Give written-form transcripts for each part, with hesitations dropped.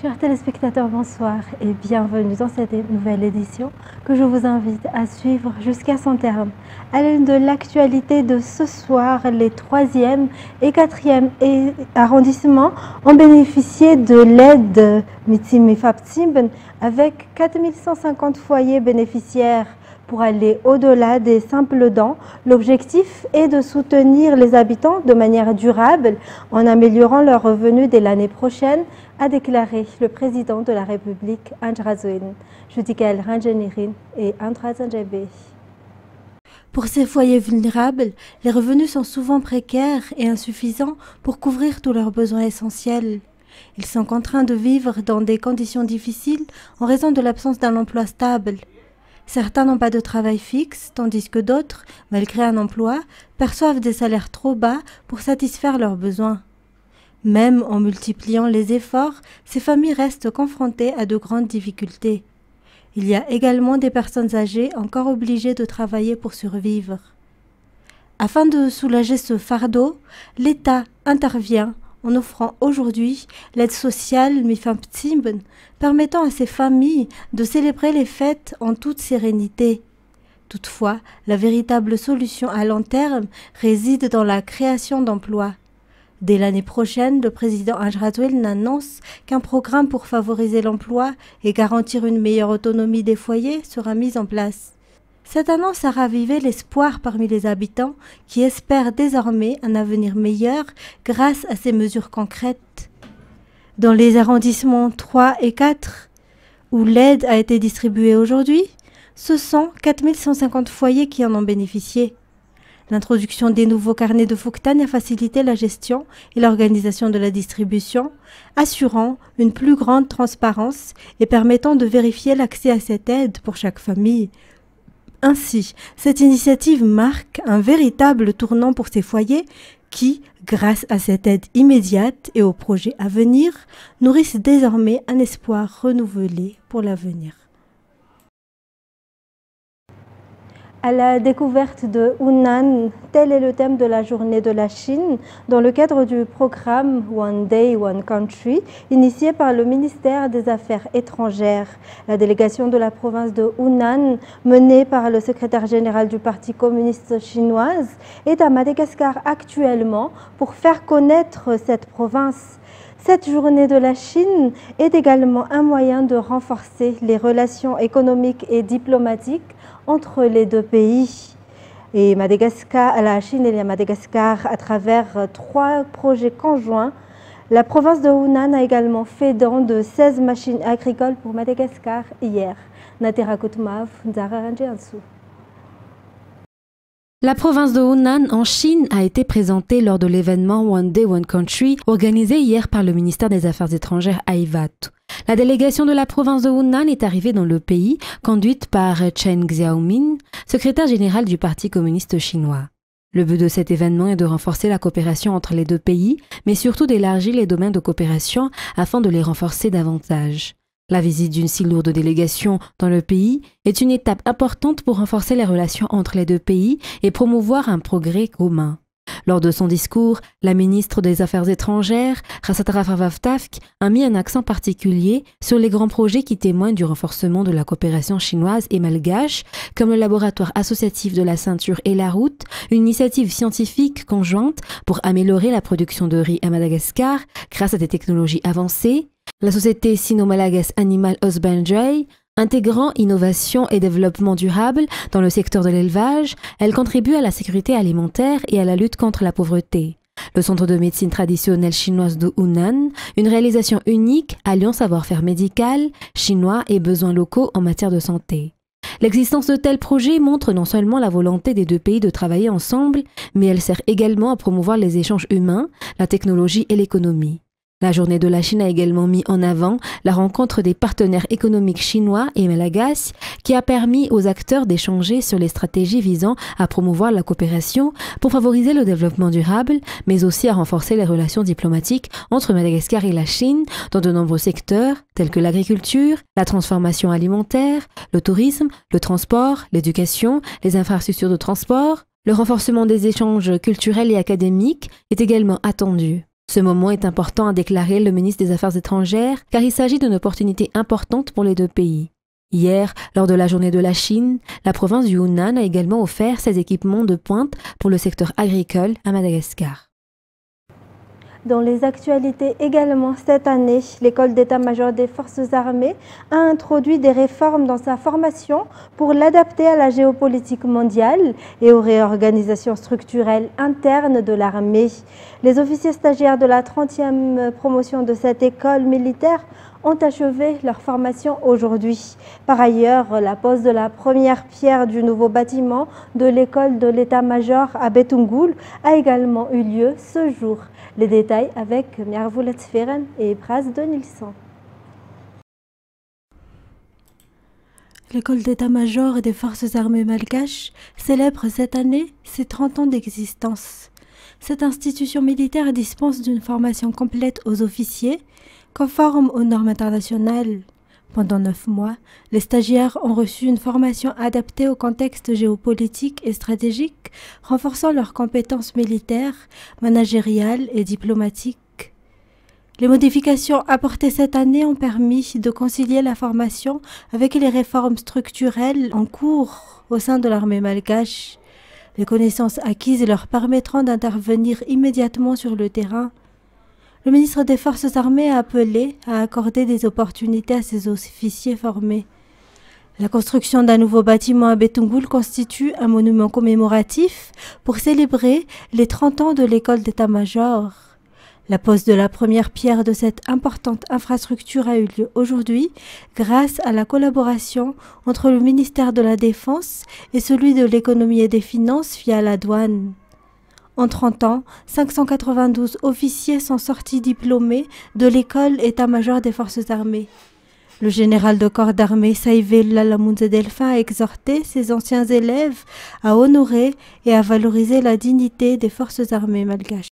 Chers téléspectateurs, bonsoir et bienvenue dans cette nouvelle édition que je vous invite à suivre jusqu'à son terme. À l'une de l'actualité de ce soir, les 3e et 4e arrondissements ont bénéficié de l'aide Mitsimi Faptimben avec 4150 foyers bénéficiaires. Pour aller au-delà des simples dons, l'objectif est de soutenir les habitants de manière durable en améliorant leurs revenus dès l'année prochaine, a déclaré le président de la République, Andrazouin, Judikael Ranjanirin et Andrazanjebe. Pour ces foyers vulnérables, les revenus sont souvent précaires et insuffisants pour couvrir tous leurs besoins essentiels. Ils sont contraints de vivre dans des conditions difficiles en raison de l'absence d'un emploi stable. Certains n'ont pas de travail fixe, tandis que d'autres, malgré un emploi, perçoivent des salaires trop bas pour satisfaire leurs besoins. Même en multipliant les efforts, ces familles restent confrontées à de grandes difficultés. Il y a également des personnes âgées encore obligées de travailler pour survivre. Afin de soulager ce fardeau, l'État intervient en offrant aujourd'hui l'aide sociale Mifaptimben, permettant à ces familles de célébrer les fêtes en toute sérénité. Toutefois, la véritable solution à long terme réside dans la création d'emplois. Dès l'année prochaine, le président Andrazouin annonce qu'un programme pour favoriser l'emploi et garantir une meilleure autonomie des foyers sera mis en place. Cette annonce a ravivé l'espoir parmi les habitants qui espèrent désormais un avenir meilleur grâce à ces mesures concrètes. Dans les arrondissements 3 et 4, où l'aide a été distribuée aujourd'hui, ce sont 4150 foyers qui en ont bénéficié. L'introduction des nouveaux carnets de Fuktan a facilité la gestion et l'organisation de la distribution, assurant une plus grande transparence et permettant de vérifier l'accès à cette aide pour chaque famille. Ainsi, cette initiative marque un véritable tournant pour ces foyers qui, grâce à cette aide immédiate et aux projets à venir, nourrissent désormais un espoir renouvelé pour l'avenir. À la découverte de Hunan, tel est le thème de la journée de la Chine dans le cadre du programme One Day, One Country, initié par le ministère des Affaires étrangères. La délégation de la province de Hunan, menée par le secrétaire général du Parti communiste chinois, est à Madagascar actuellement pour faire connaître cette province. Cette journée de la Chine est également un moyen de renforcer les relations économiques et diplomatiques entre les deux pays. Et Madagascar, la Chine et Madagascar, à travers 3 projets conjoints, la province de Hunan a également fait don de 16 machines agricoles pour Madagascar hier. La province de Hunan en Chine a été présentée lors de l'événement One Day, One Country organisé hier par le ministère des Affaires étrangères AIVAT. La délégation de la province de Hunan est arrivée dans le pays, conduite par Chen Xiaomin, secrétaire général du Parti communiste chinois. Le but de cet événement est de renforcer la coopération entre les deux pays, mais surtout d'élargir les domaines de coopération afin de les renforcer davantage. La visite d'une si lourde délégation dans le pays est une étape importante pour renforcer les relations entre les deux pays et promouvoir un progrès commun. Lors de son discours, la ministre des Affaires étrangères, Rassatra Favavtafk, a mis un accent particulier sur les grands projets qui témoignent du renforcement de la coopération chinoise et malgache, comme le laboratoire associatif de la ceinture et la route, une initiative scientifique conjointe pour améliorer la production de riz à Madagascar grâce à des technologies avancées, la société Sino-Malagas Animal Husbandry, intégrant innovation et développement durable dans le secteur de l'élevage, elle contribue à la sécurité alimentaire et à la lutte contre la pauvreté. Le Centre de médecine traditionnelle chinoise de Hunan, une réalisation unique alliant savoir-faire médical, chinois et besoins locaux en matière de santé. L'existence de tels projets montre non seulement la volonté des deux pays de travailler ensemble, mais elle sert également à promouvoir les échanges humains, la technologie et l'économie. La journée de la Chine a également mis en avant la rencontre des partenaires économiques chinois et malagasy qui a permis aux acteurs d'échanger sur les stratégies visant à promouvoir la coopération pour favoriser le développement durable, mais aussi à renforcer les relations diplomatiques entre Madagascar et la Chine dans de nombreux secteurs tels que l'agriculture, la transformation alimentaire, le tourisme, le transport, l'éducation, les infrastructures de transport. Le renforcement des échanges culturels et académiques est également attendu. Ce moment est important, a déclaré le ministre des Affaires étrangères, car il s'agit d'une opportunité importante pour les deux pays. Hier, lors de la journée de la Chine, la province du Yunnan a également offert ses équipements de pointe pour le secteur agricole à Madagascar. Dans les actualités également, cette année, l'école d'état-major des forces armées a introduit des réformes dans sa formation pour l'adapter à la géopolitique mondiale et aux réorganisations structurelles internes de l'armée. Les officiers stagiaires de la 30e promotion de cette école militaire ont achevé leur formation aujourd'hui. Par ailleurs, la pose de la première pierre du nouveau bâtiment de l'école de l'état-major à Betungul a également eu lieu ce jour. Les détails avec Miarvoulet Sferen et Pras de Nilsson. L'école d'état-major des forces armées malgaches célèbre cette année ses 30 ans d'existence. Cette institution militaire dispense d'une formation complète aux officiers, conforme aux normes internationales. Pendant 9 mois, les stagiaires ont reçu une formation adaptée au contexte géopolitique et stratégique, renforçant leurs compétences militaires, managériales et diplomatiques. Les modifications apportées cette année ont permis de concilier la formation avec les réformes structurelles en cours au sein de l'armée malgache. Les connaissances acquises leur permettront d'intervenir immédiatement sur le terrain. Le ministre des Forces armées a appelé à accorder des opportunités à ses officiers formés. La construction d'un nouveau bâtiment à Betungul constitue un monument commémoratif pour célébrer les 30 ans de l'école d'état-major. La pose de la première pierre de cette importante infrastructure a eu lieu aujourd'hui grâce à la collaboration entre le ministère de la Défense et celui de l'économie et des finances via la douane. En 30 ans, 592 officiers sont sortis diplômés de l'école état-major des forces armées. Le général de corps d'armée Saïvel Lalamounze Delphin a exhorté ses anciens élèves à honorer et à valoriser la dignité des forces armées malgaches.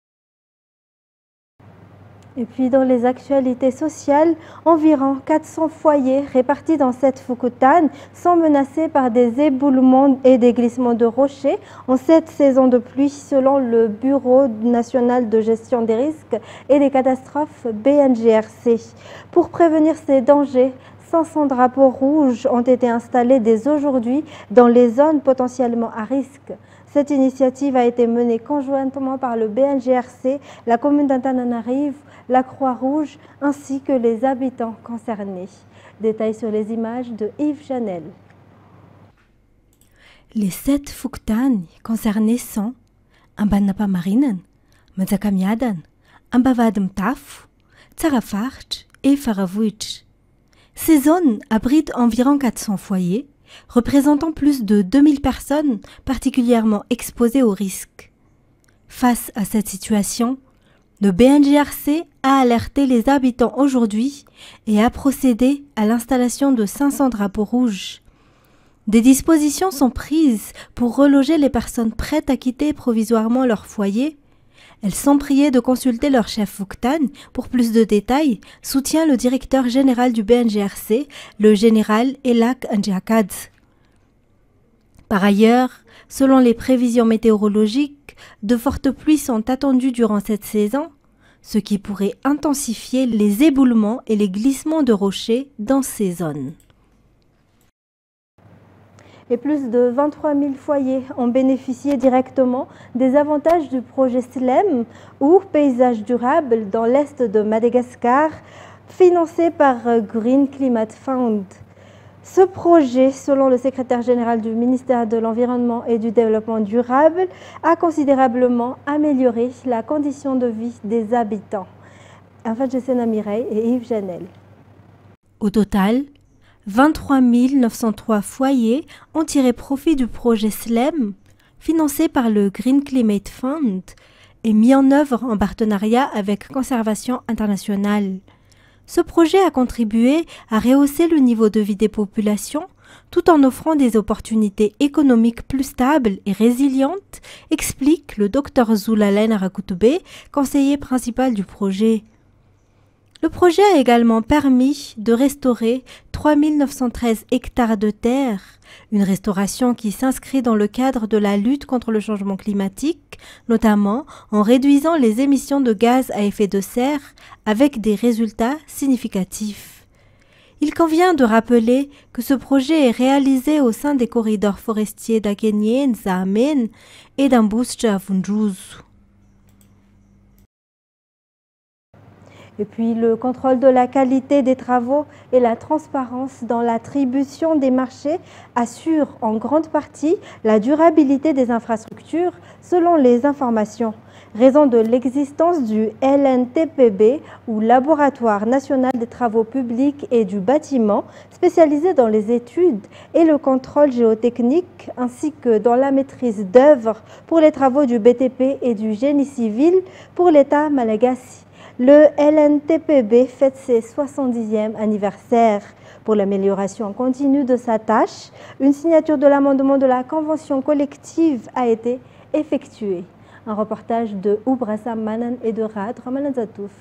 Et puis dans les actualités sociales, environ 400 foyers répartis dans cette Fukutane sont menacés par des éboulements et des glissements de rochers en cette saison de pluie selon le Bureau national de gestion des risques et des catastrophes BNGRC. Pour prévenir ces dangers, 500 drapeaux rouges ont été installés dès aujourd'hui dans les zones potentiellement à risque. Cette initiative a été menée conjointement par le BNGRC, la commune d'Antananarive, la Croix-Rouge ainsi que les habitants concernés. Détails sur les images de Yves Janel. Les 7 Fukutane concernés sont Ambanapa Marinen, Mazakamiadan, Ambavadmtaf, Tsarafarch et Faravouich. Ces zones abritent environ 400 foyers, représentant plus de 2000 personnes particulièrement exposées au risque. Face à cette situation, le BNGRC a alerté les habitants aujourd'hui et a procédé à l'installation de 500 drapeaux rouges. Des dispositions sont prises pour reloger les personnes prêtes à quitter provisoirement leur foyer. Elles sont priées de consulter leur chef Fukutane pour plus de détails, soutient le directeur général du BNGRC, le général Elak Ndjakad. Par ailleurs, selon les prévisions météorologiques, de fortes pluies sont attendues durant cette saison, ce qui pourrait intensifier les éboulements et les glissements de rochers dans ces zones. Et plus de 23 000 foyers ont bénéficié directement des avantages du projet SLEM ou Paysage durable dans l'est de Madagascar, financé par Green Climate Fund. Ce projet, selon le secrétaire général du ministère de l'Environnement et du Développement durable, a considérablement amélioré la condition de vie des habitants. Afadjessena Mireille et Yves Janel. Au total, 23 903 foyers ont tiré profit du projet SLEM, financé par le Green Climate Fund et mis en œuvre en partenariat avec Conservation Internationale. Ce projet a contribué à rehausser le niveau de vie des populations tout en offrant des opportunités économiques plus stables et résilientes, explique le Dr Zulalen Arakoutoubé, conseiller principal du projet. Le projet a également permis de restaurer 3913 hectares de terre, une restauration qui s'inscrit dans le cadre de la lutte contre le changement climatique, notamment en réduisant les émissions de gaz à effet de serre avec des résultats significatifs. Il convient de rappeler que ce projet est réalisé au sein des corridors forestiers d'Agenyen, Zamen et d'Ambusja Vunjuzu. Et puis le contrôle de la qualité des travaux et la transparence dans l'attribution des marchés assurent en grande partie la durabilité des infrastructures selon les informations. Raison de l'existence du LNTPB ou Laboratoire national des travaux publics et du bâtiment spécialisé dans les études et le contrôle géotechnique ainsi que dans la maîtrise d'œuvre pour les travaux du BTP et du génie civil pour l'État malagasy. Le LNTPB fête ses 70e anniversaire. Pour l'amélioration continue de sa tâche, une signature de l'amendement de la convention collective a été effectuée. Un reportage de Oubrassam Manan et de Rad Ramanazatouf.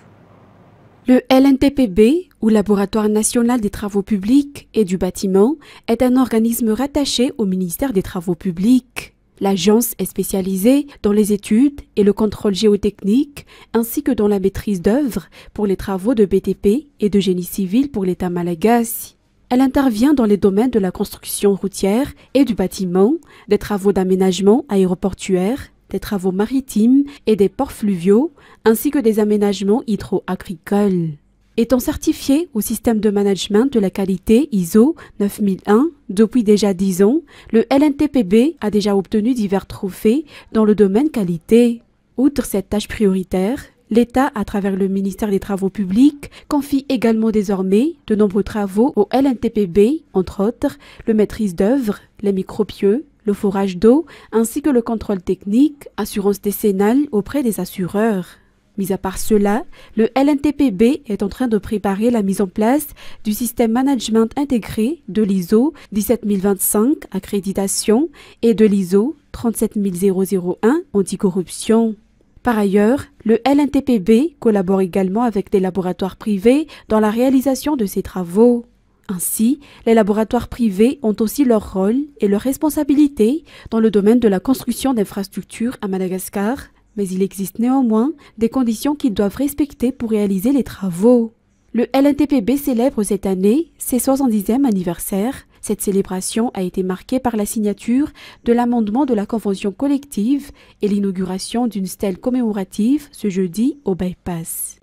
Le LNTPB, ou Laboratoire national des travaux publics et du bâtiment, est un organisme rattaché au ministère des Travaux publics. L'agence est spécialisée dans les études et le contrôle géotechnique, ainsi que dans la maîtrise d'œuvre pour les travaux de BTP et de génie civil pour l'État malagasy. Elle intervient dans les domaines de la construction routière et du bâtiment, des travaux d'aménagement aéroportuaire, des travaux maritimes et des ports fluviaux, ainsi que des aménagements hydro-agricoles. Étant certifié au système de management de la qualité ISO 9001 depuis déjà 10 ans, le LNTPB a déjà obtenu divers trophées dans le domaine qualité. Outre cette tâche prioritaire, l'État, à travers le ministère des Travaux publics, confie également désormais de nombreux travaux au LNTPB, entre autres le maîtrise d'œuvre, les micropieux, le forage d'eau, ainsi que le contrôle technique, assurance décennale auprès des assureurs. Mis à part cela, le LNTPB est en train de préparer la mise en place du système management intégré de l'ISO 17025 accréditation et de l'ISO 37001 anticorruption. Par ailleurs, le LNTPB collabore également avec des laboratoires privés dans la réalisation de ces travaux. Ainsi, les laboratoires privés ont aussi leur rôle et leurs responsabilités dans le domaine de la construction d'infrastructures à Madagascar, mais il existe néanmoins des conditions qu'ils doivent respecter pour réaliser les travaux. Le LNTPB célèbre cette année ses 70e anniversaire. Cette célébration a été marquée par la signature de l'amendement de la convention collective et l'inauguration d'une stèle commémorative ce jeudi au bypass.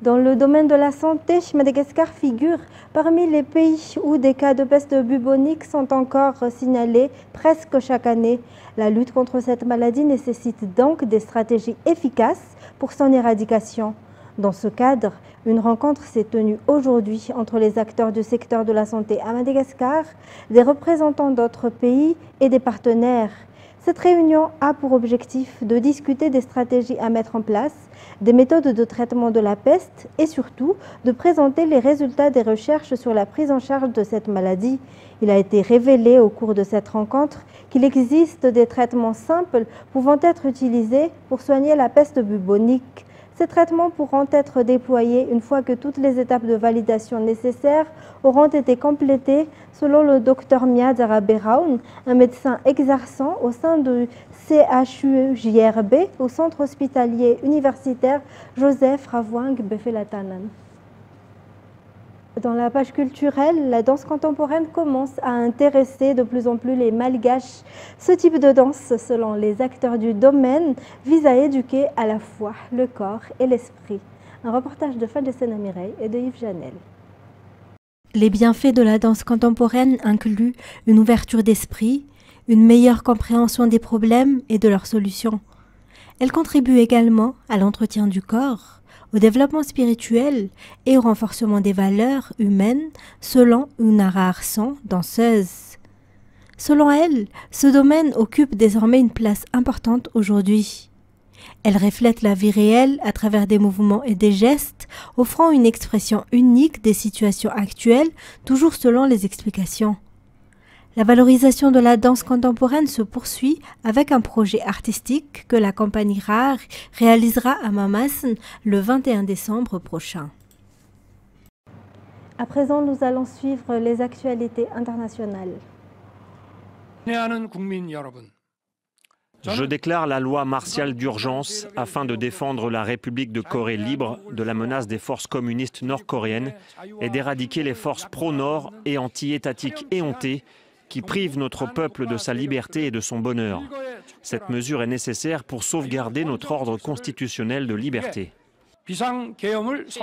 Dans le domaine de la santé, Madagascar figure parmi les pays où des cas de peste bubonique sont encore signalés presque chaque année. La lutte contre cette maladie nécessite donc des stratégies efficaces pour son éradication. Dans ce cadre, une rencontre s'est tenue aujourd'hui entre les acteurs du secteur de la santé à Madagascar, des représentants d'autres pays et des partenaires. Cette réunion a pour objectif de discuter des stratégies à mettre en place, des méthodes de traitement de la peste et surtout de présenter les résultats des recherches sur la prise en charge de cette maladie. Il a été révélé au cours de cette rencontre qu'il existe des traitements simples pouvant être utilisés pour soigner la peste bubonique. Ces traitements pourront être déployés une fois que toutes les étapes de validation nécessaires auront été complétées, selon le Dr Miadzara Beraun, un médecin exerçant au sein du CHU-JRB au centre hospitalier universitaire Joseph Ravouang Befelatanan. Dans la page culturelle, la danse contemporaine commence à intéresser de plus en plus les Malgaches. Ce type de danse, selon les acteurs du domaine, vise à éduquer à la fois le corps et l'esprit. Un reportage de Fadessena Mireille et de Yves Janel. Les bienfaits de la danse contemporaine incluent une ouverture d'esprit, une meilleure compréhension des problèmes et de leurs solutions. Elle contribue également à l'entretien du corps, au développement spirituel et au renforcement des valeurs humaines selon Unara Arsan, danseuse. Selon elle, ce domaine occupe désormais une place importante aujourd'hui. Elle reflète la vie réelle à travers des mouvements et des gestes, offrant une expression unique des situations actuelles, toujours selon les explications. La valorisation de la danse contemporaine se poursuit avec un projet artistique que la compagnie RAR réalisera à Mamassen le 21 décembre prochain. À présent, nous allons suivre les actualités internationales. Je déclare la loi martiale d'urgence afin de défendre la République de Corée libre de la menace des forces communistes nord-coréennes et d'éradiquer les forces pro-nord et anti-étatiques éhontées qui privent notre peuple de sa liberté et de son bonheur. Cette mesure est nécessaire pour sauvegarder notre ordre constitutionnel de liberté.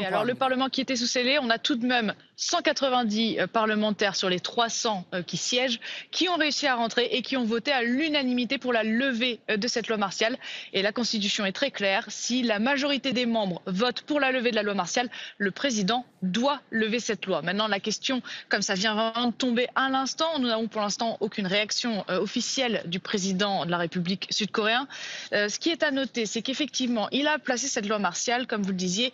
Alors le Parlement qui était sous scellé, on a tout de même 190 parlementaires sur les 300 qui siègent, qui ont réussi à rentrer et qui ont voté à l'unanimité pour la levée de cette loi martiale. Et la Constitution est très claire, si la majorité des membres votent pour la levée de la loi martiale, le président doit lever cette loi. Maintenant, la question, comme ça vient vraiment de tomber à l'instant, nous n'avons pour l'instant aucune réaction officielle du président de la République sud-coréen. Ce qui est à noter, c'est qu'effectivement, il a placé cette loi martiale, comme vous le disiez,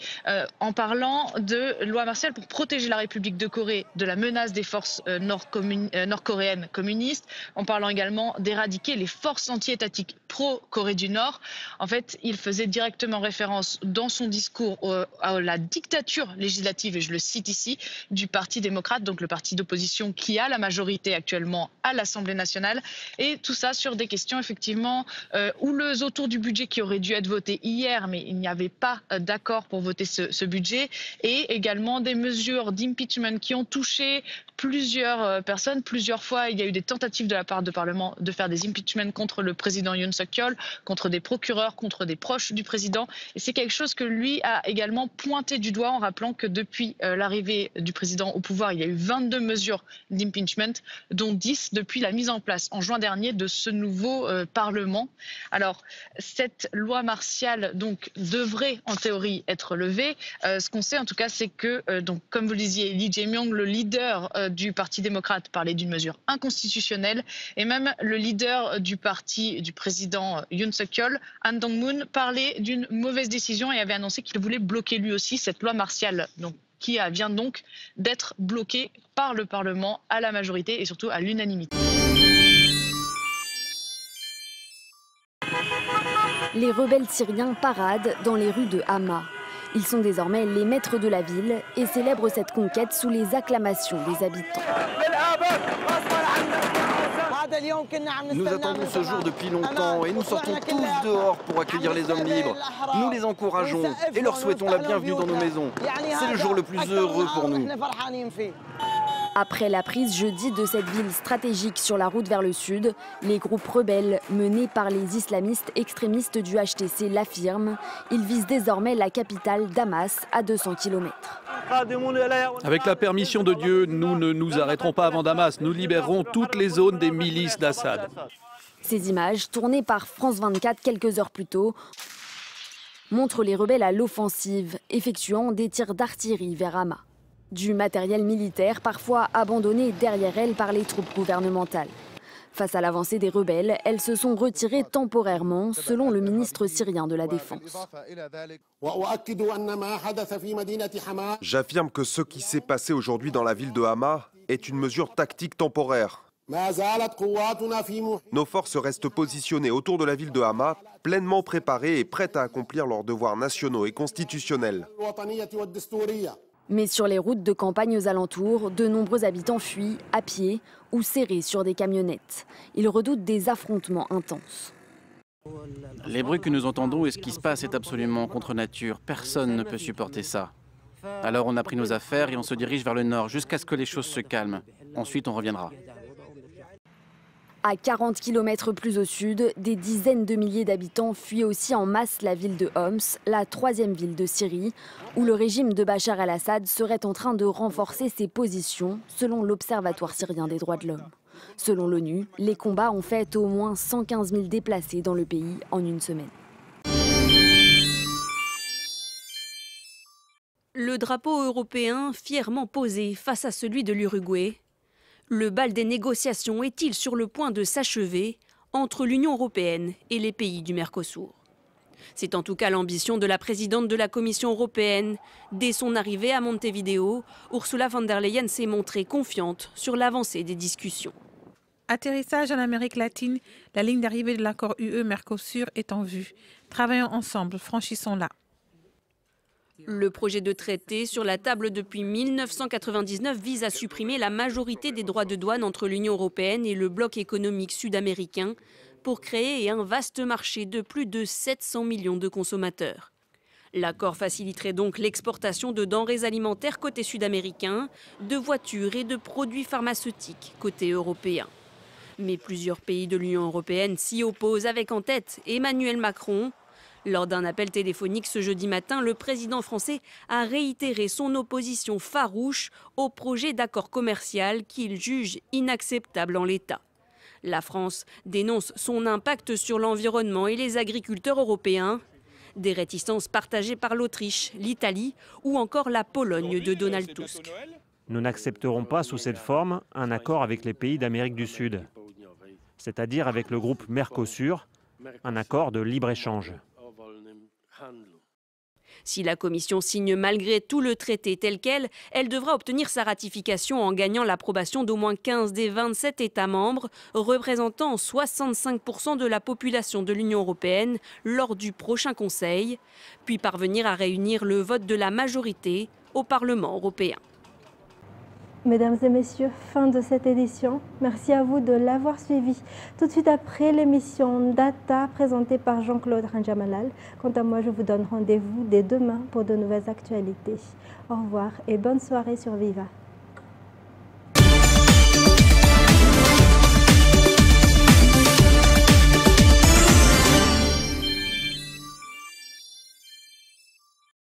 en parlant de loi martiale pour protéger la République de Corée de la menace des forces nord-coréennes communistes, en parlant également d'éradiquer les forces anti-étatiques pro-Corée du Nord. En fait, il faisait directement référence dans son discours à la dictature législative, et je le cite ici, du Parti démocrate, donc le parti d'opposition qui a la majorité actuellement à l'Assemblée nationale, et tout ça sur des questions effectivement houleuses autour du budget qui aurait dû être voté hier, mais il n'y avait pas d'accord pour voter ce budget, et également des mesures d'impeachment qui ont touché plusieurs personnes. Plusieurs fois, il y a eu des tentatives de la part du Parlement de faire des impeachments contre le président Yoon Suk-yeol, contre des procureurs, contre des proches du président. Et c'est quelque chose que lui a également pointé du doigt en rappelant que depuis l'arrivée du président au pouvoir, il y a eu 22 mesures d'impeachment, dont 10 depuis la mise en place en juin dernier de ce nouveau Parlement. Alors, cette loi martiale donc devrait en théorie être levée. Ce qu'on sait en tout cas, c'est que, donc, comme vous le disiez, Lee Jae-myung, le leader du Parti démocrate, parlait d'une mesure inconstitutionnelle, et même le leader du parti du président Yoon Suk-yeol, Han Dong-moon, parlait d'une mauvaise décision et avait annoncé qu'il voulait bloquer lui aussi cette loi martiale, donc, qui vient donc d'être bloquée par le Parlement à la majorité et surtout à l'unanimité. Les rebelles syriens paradent dans les rues de Hama. Ils sont désormais les maîtres de la ville et célèbrent cette conquête sous les acclamations des habitants. Nous attendons ce jour depuis longtemps et nous sortons tous dehors pour accueillir les hommes libres. Nous les encourageons et leur souhaitons la bienvenue dans nos maisons. C'est le jour le plus heureux pour nous. Après la prise jeudi de cette ville stratégique sur la route vers le sud, les groupes rebelles menés par les islamistes extrémistes du HTC l'affirment. Ils visent désormais la capitale Damas à 200 km. Avec la permission de Dieu, nous ne nous arrêterons pas avant Damas. Nous libérerons toutes les zones des milices d'Assad. Ces images, tournées par France 24 quelques heures plus tôt, montrent les rebelles à l'offensive, effectuant des tirs d'artillerie vers Hama. Du matériel militaire parfois abandonné derrière elles par les troupes gouvernementales. Face à l'avancée des rebelles, elles se sont retirées temporairement, selon le ministre syrien de la Défense. J'affirme que ce qui s'est passé aujourd'hui dans la ville de Hama est une mesure tactique temporaire. Nos forces restent positionnées autour de la ville de Hama, pleinement préparées et prêtes à accomplir leurs devoirs nationaux et constitutionnels. Mais sur les routes de campagne aux alentours, de nombreux habitants fuient à pied ou serrés sur des camionnettes. Ils redoutent des affrontements intenses. Les bruits que nous entendons et ce qui se passe est absolument contre nature. Personne ne peut supporter ça. Alors on a pris nos affaires et on se dirige vers le nord jusqu'à ce que les choses se calment. Ensuite on reviendra. À 40 km plus au sud, des dizaines de milliers d'habitants fuient aussi en masse la ville de Homs, la troisième ville de Syrie, où le régime de Bachar el-Assad serait en train de renforcer ses positions, selon l'Observatoire syrien des droits de l'homme. Selon l'ONU, les combats ont fait au moins 115 000 déplacés dans le pays en une semaine. Le drapeau européen fièrement posé face à celui de l'Uruguay. Le bal des négociations est-il sur le point de s'achever entre l'Union européenne et les pays du Mercosur? C'est en tout cas l'ambition de la présidente de la Commission européenne. Dès son arrivée à Montevideo, Ursula von der Leyen s'est montrée confiante sur l'avancée des discussions. Atterrissage en Amérique latine, la ligne d'arrivée de l'accord UE-Mercosur est en vue. Travaillons ensemble, franchissons-la. Le projet de traité sur la table depuis 1999 vise à supprimer la majorité des droits de douane entre l'Union européenne et le bloc économique sud-américain pour créer un vaste marché de plus de 700 millions de consommateurs. L'accord faciliterait donc l'exportation de denrées alimentaires côté sud-américain, de voitures et de produits pharmaceutiques côté européen. Mais plusieurs pays de l'Union européenne s'y opposent, avec en tête Emmanuel Macron. Lors d'un appel téléphonique ce jeudi matin, le président français a réitéré son opposition farouche au projet d'accord commercial qu'il juge inacceptable en l'état. La France dénonce son impact sur l'environnement et les agriculteurs européens. Des réticences partagées par l'Autriche, l'Italie ou encore la Pologne de Donald Tusk. Nous n'accepterons pas sous cette forme un accord avec les pays d'Amérique du Sud, c'est-à-dire avec le groupe Mercosur, un accord de libre-échange. Si la Commission signe malgré tout le traité tel quel, elle devra obtenir sa ratification en gagnant l'approbation d'au moins 15 des 27 États membres, représentant 65% de la population de l'Union européenne lors du prochain Conseil, puis parvenir à réunir le vote de la majorité au Parlement européen. Mesdames et messieurs, fin de cette édition. Merci à vous de l'avoir suivi. Tout de suite après l'émission Data présentée par Jean-Claude Ranjamalal. Quant à moi, je vous donne rendez-vous dès demain pour de nouvelles actualités. Au revoir et bonne soirée sur Viva.